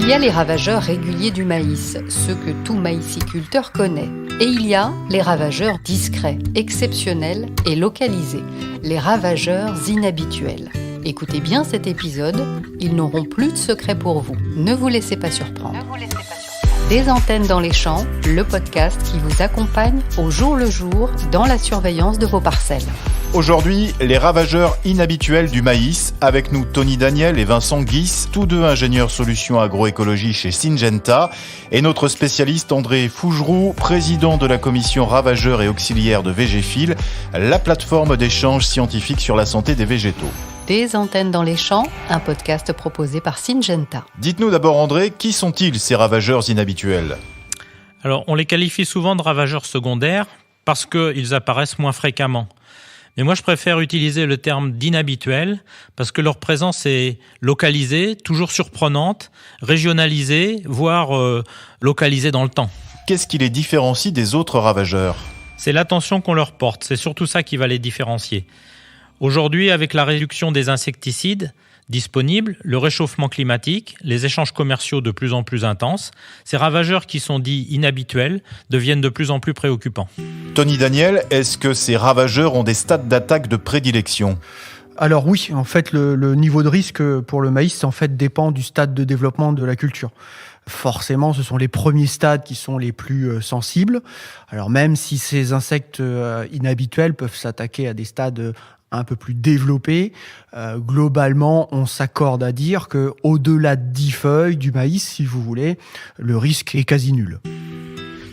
Il y a les ravageurs réguliers du maïs, ceux que tout maïsiculteur connaît. Et il y a les ravageurs discrets, exceptionnels et localisés, les ravageurs inhabituels. Écoutez bien cet épisode, ils n'auront plus de secret pour vous. Ne vous laissez pas surprendre. Des antennes dans les champs, le podcast qui vous accompagne au jour le jour dans la surveillance de vos parcelles. Aujourd'hui, les ravageurs inhabituels du maïs, avec nous Tony Daniel et Vincent Guis, tous deux ingénieurs solutions agroécologie chez Syngenta, et notre spécialiste André Fougeroux, président de la commission ravageurs et auxiliaires de Végéfil, la plateforme d'échange scientifique sur la santé des végétaux. Des antennes dans les champs, un podcast proposé par Syngenta. Dites-nous d'abord André, qui sont-ils ces ravageurs inhabituels ? Alors, on les qualifie souvent de ravageurs secondaires parce qu'ils apparaissent moins fréquemment. Mais moi, je préfère utiliser le terme d'inhabituel parce que leur présence est localisée, toujours surprenante, régionalisée, voire localisée dans le temps. Qu'est-ce qui les différencie des autres ravageurs ? C'est l'attention qu'on leur porte, c'est surtout ça qui va les différencier. Aujourd'hui, avec la réduction des insecticides disponibles, le réchauffement climatique, les échanges commerciaux de plus en plus intenses, ces ravageurs qui sont dits inhabituels deviennent de plus en plus préoccupants. Tony Daniel, est-ce que ces ravageurs ont des stades d'attaque de prédilection ? Alors oui, en fait, le niveau de risque pour le maïs dépend du stade de développement de la culture. Forcément, ce sont les premiers stades qui sont les plus sensibles. Alors même si ces insectes inhabituels peuvent s'attaquer à des stades un peu plus développés, globalement, on s'accorde à dire qu'au-delà de 10 feuilles du maïs, si vous voulez, le risque est quasi nul.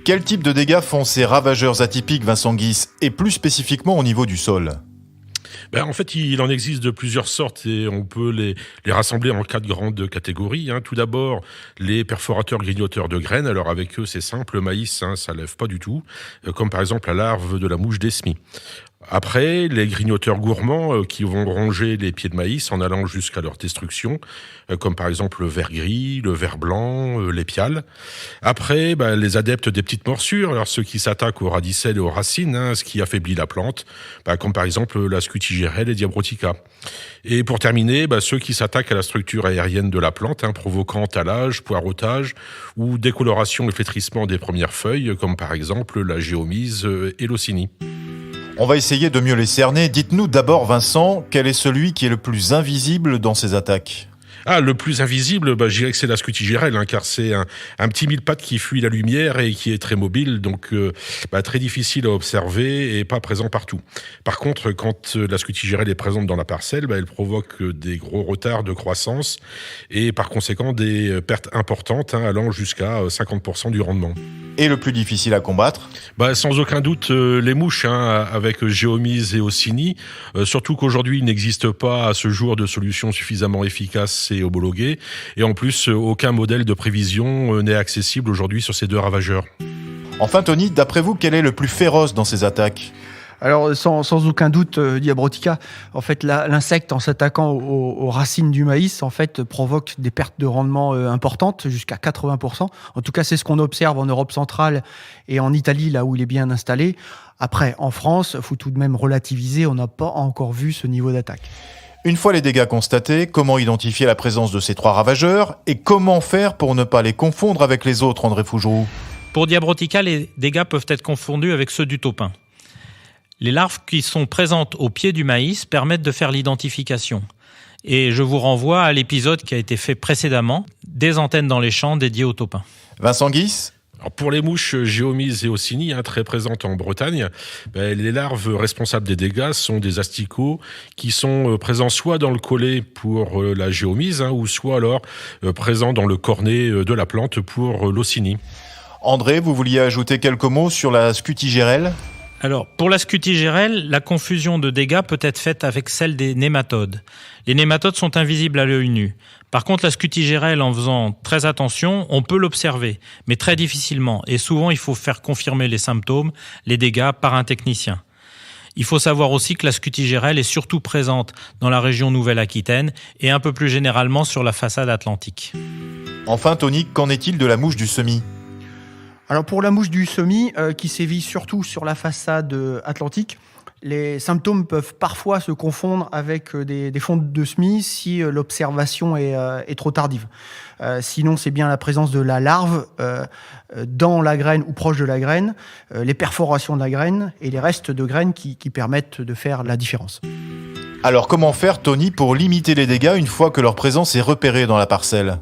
Quel type de dégâts font ces ravageurs atypiques, Vincent Guis, et plus spécifiquement au niveau du sol ? En fait, il en existe de plusieurs sortes et on peut les rassembler en 4 grandes catégories. Tout d'abord, les perforateurs grignoteurs de graines. Alors avec eux, c'est simple, le maïs, ça lève pas du tout, comme par exemple la larve de la mouche d'Esmi. Après, les grignoteurs gourmands qui vont ronger les pieds de maïs en allant jusqu'à leur destruction, comme par exemple le ver gris, le ver blanc, les pials. Après, les adeptes des petites morsures, alors ceux qui s'attaquent aux radicelles et aux racines, ce qui affaiblit la plante, comme par exemple la scutigérelle et diabrotica. Et pour terminer, ceux qui s'attaquent à la structure aérienne de la plante, provoquant talage, poireautage ou décoloration et flétrissement des premières feuilles, comme par exemple la géomise et l'ocynie. On va essayer de mieux les cerner. Dites-nous d'abord, Vincent, quel est celui qui est le plus invisible dans ces attaques ? Le plus invisible, je dirais que c'est la scutigérelle, car c'est un petit mille-pattes qui fuit la lumière et qui est très mobile, donc très difficile à observer et pas présent partout. Par contre, quand la scutigérelle est présente dans la parcelle, elle provoque des gros retards de croissance et par conséquent des pertes importantes, allant jusqu'à 50% du rendement. Et le plus difficile à combattre ? Sans aucun doute, les mouches, avec géomise et ocynie, surtout qu'aujourd'hui, il n'existe pas à ce jour de solution suffisamment efficace et homologuée. Et en plus, aucun modèle de prévision n'est accessible aujourd'hui sur ces deux ravageurs. Enfin, Tony, d'après vous, quel est le plus féroce dans ces attaques ? Alors, sans aucun doute, Diabrotica, en fait, l'insecte, en s'attaquant aux racines du maïs, provoque des pertes de rendement importantes, jusqu'à 80%. En tout cas, c'est ce qu'on observe en Europe centrale et en Italie, là où il est bien installé. Après, en France, il faut tout de même relativiser, on n'a pas encore vu ce niveau d'attaque. Une fois les dégâts constatés, comment identifier la présence de ces 3 ravageurs et comment faire pour ne pas les confondre avec les autres, André Fougeroux ? Pour Diabrotica, les dégâts peuvent être confondus avec ceux du taupin. Les larves qui sont présentes au pied du maïs permettent de faire l'identification. Et je vous renvoie à l'épisode qui a été fait précédemment, des antennes dans les champs dédiées aux taupins. Vincent Guis ? Alors pour les mouches géomise et ocynie, très présentes en Bretagne, les larves responsables des dégâts sont des asticots qui sont présents soit dans le collet pour la géomise, ou soit alors présents dans le cornet de la plante pour l'ocynie. André, vous vouliez ajouter quelques mots sur la scutigérelle ? Alors, pour la scutigérelle, la confusion de dégâts peut être faite avec celle des nématodes. Les nématodes sont invisibles à l'œil nu. Par contre, la scutigérelle, en faisant très attention, on peut l'observer, mais très difficilement. Et souvent, il faut faire confirmer les symptômes, les dégâts, par un technicien. Il faut savoir aussi que la scutigérelle est surtout présente dans la région Nouvelle-Aquitaine et un peu plus généralement sur la façade atlantique. Enfin, Tony, qu'en est-il de la mouche du semis ? Alors pour la mouche du semis, qui sévit surtout sur la façade atlantique, Les symptômes peuvent parfois se confondre avec des fontes de semis si l'observation est trop tardive. Sinon, c'est bien la présence de la larve dans la graine ou proche de la graine, les perforations de la graine et les restes de graines qui permettent de faire la différence. Alors comment faire, Tony, pour limiter les dégâts une fois que leur présence est repérée dans la parcelle ?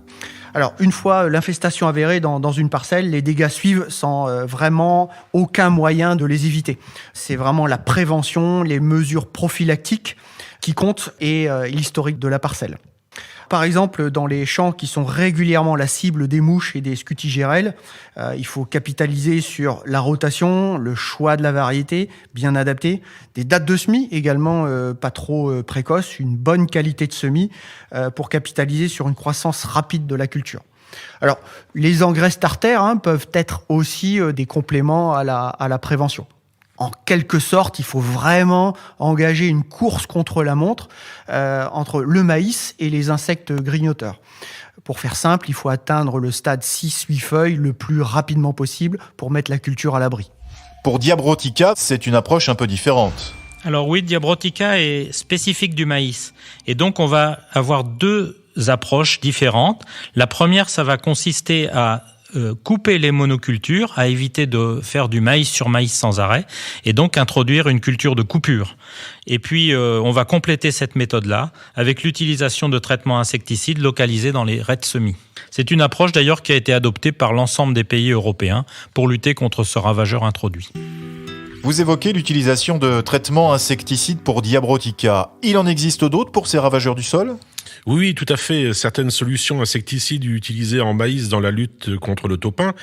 Alors, une fois l'infestation avérée dans une parcelle, les dégâts suivent sans vraiment aucun moyen de les éviter. C'est vraiment la prévention, les mesures prophylactiques qui comptent et l'historique de la parcelle. Par exemple, dans les champs qui sont régulièrement la cible des mouches et des scutigérelles, il faut capitaliser sur la rotation, le choix de la variété bien adaptée, des dates de semis également pas trop précoces, une bonne qualité de semis pour capitaliser sur une croissance rapide de la culture. Alors, les engrais starters peuvent être aussi des compléments à la prévention. En quelque sorte, il faut vraiment engager une course contre la montre entre le maïs et les insectes grignoteurs. Pour faire simple, il faut atteindre le stade 6-8 feuilles le plus rapidement possible pour mettre la culture à l'abri. Pour Diabrotica, c'est une approche un peu différente. Alors oui, Diabrotica est spécifique du maïs. Et donc on va avoir deux approches différentes. La première, ça va consister à couper les monocultures, à éviter de faire du maïs sur maïs sans arrêt, et donc introduire une culture de coupure. Et puis, on va compléter cette méthode-là avec l'utilisation de traitements insecticides localisés dans les raies de semis. C'est une approche d'ailleurs qui a été adoptée par l'ensemble des pays européens pour lutter contre ce ravageur introduit. Vous évoquez l'utilisation de traitements insecticides pour Diabrotica. Il en existe d'autres pour ces ravageurs du sol ? Oui, tout à fait. Certaines solutions insecticides utilisées en maïs dans la lutte contre le taupin,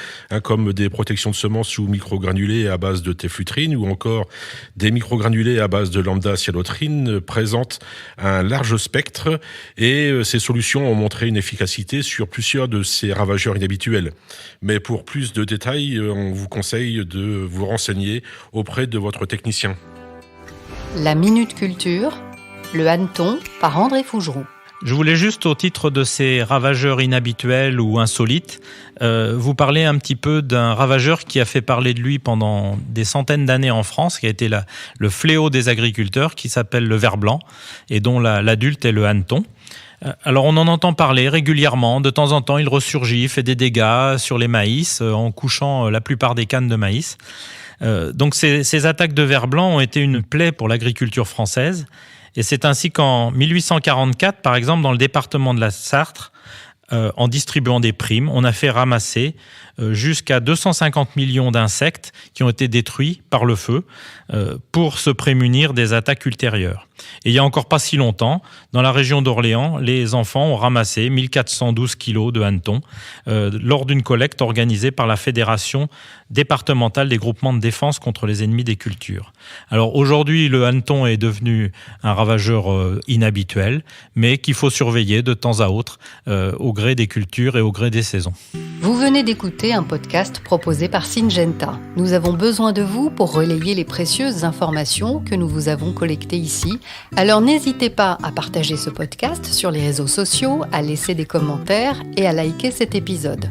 comme des protections de semences sous microgranulés à base de téflutrine ou encore des microgranulés à base de lambda cyanotrine, présentent un large spectre et ces solutions ont montré une efficacité sur plusieurs de ces ravageurs inhabituels. Mais pour plus de détails, on vous conseille de vous renseigner auprès de votre technicien. La Minute Culture, le hanneton par André Fougeroux. Je voulais juste, au titre de ces ravageurs inhabituels ou insolites, vous parler un petit peu d'un ravageur qui a fait parler de lui pendant des centaines d'années en France, qui a été le fléau des agriculteurs, qui s'appelle le ver blanc, et dont l'adulte est le hanneton. Alors on en entend parler régulièrement, de temps en temps il ressurgit, fait des dégâts sur les maïs, en couchant la plupart des cannes de maïs. Donc ces attaques de ver blanc ont été une plaie pour l'agriculture française. Et c'est ainsi qu'en 1844, par exemple, dans le département de la Sarthe, en distribuant des primes, on a fait ramasser jusqu'à 250 millions d'insectes qui ont été détruits par le feu pour se prémunir des attaques ultérieures. Et il n'y a encore pas si longtemps, dans la région d'Orléans, les enfants ont ramassé 1412 kilos de hannetons lors d'une collecte organisée par la Fédération départementale des groupements de défense contre les ennemis des cultures. Alors aujourd'hui, le hanneton est devenu un ravageur inhabituel, mais qu'il faut surveiller de temps à autre au gré des cultures et au gré des saisons. Vous venez d'écouter un podcast proposé par Syngenta. Nous avons besoin de vous pour relayer les précieuses informations que nous vous avons collectées ici. Alors n'hésitez pas à partager ce podcast sur les réseaux sociaux, à laisser des commentaires et à liker cet épisode.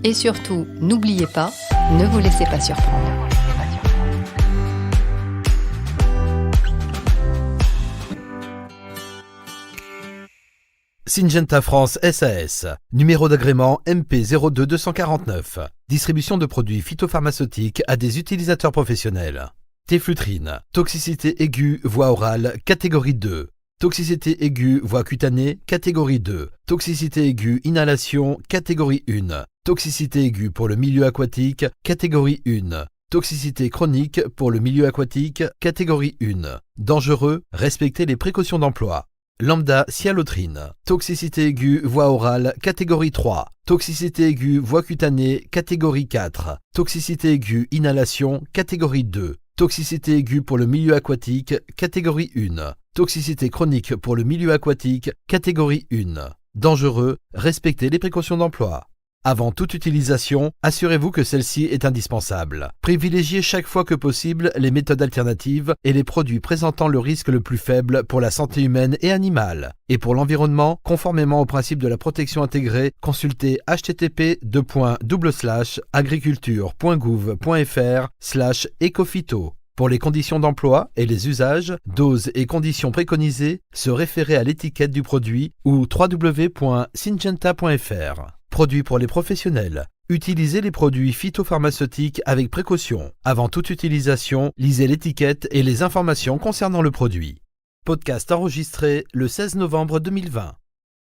Et surtout, n'oubliez pas, ne vous laissez pas surprendre. Syngenta France SAS, numéro d'agrément MP02249, distribution de produits phytopharmaceutiques à des utilisateurs professionnels. Téflutrine, toxicité aiguë, voie orale, catégorie 2. Toxicité aiguë, voie cutanée, catégorie 2. Toxicité aiguë, inhalation, catégorie 1. Toxicité aiguë pour le milieu aquatique, catégorie 1. Toxicité chronique pour le milieu aquatique, catégorie 1. Dangereux, respectez les précautions d'emploi. Lambda cyanotrine. Toxicité aiguë, voie orale, catégorie 3. Toxicité aiguë, voie cutanée, catégorie 4. Toxicité aiguë, inhalation, catégorie 2. Toxicité aiguë pour le milieu aquatique, catégorie 1. Toxicité chronique pour le milieu aquatique, catégorie 1. Dangereux, respectez les précautions d'emploi. Avant toute utilisation, assurez-vous que celle-ci est indispensable. Privilégiez chaque fois que possible les méthodes alternatives et les produits présentant le risque le plus faible pour la santé humaine et animale. Et pour l'environnement, conformément au principe de la protection intégrée, consultez http://agriculture.gouv.fr/ecophyto. Pour les conditions d'emploi et les usages, doses et conditions préconisées, se référer à l'étiquette du produit ou www.syngenta.fr. Produit pour les professionnels. Utilisez les produits phytopharmaceutiques avec précaution. Avant toute utilisation, lisez l'étiquette et les informations concernant le produit. Podcast enregistré le 16 novembre 2020.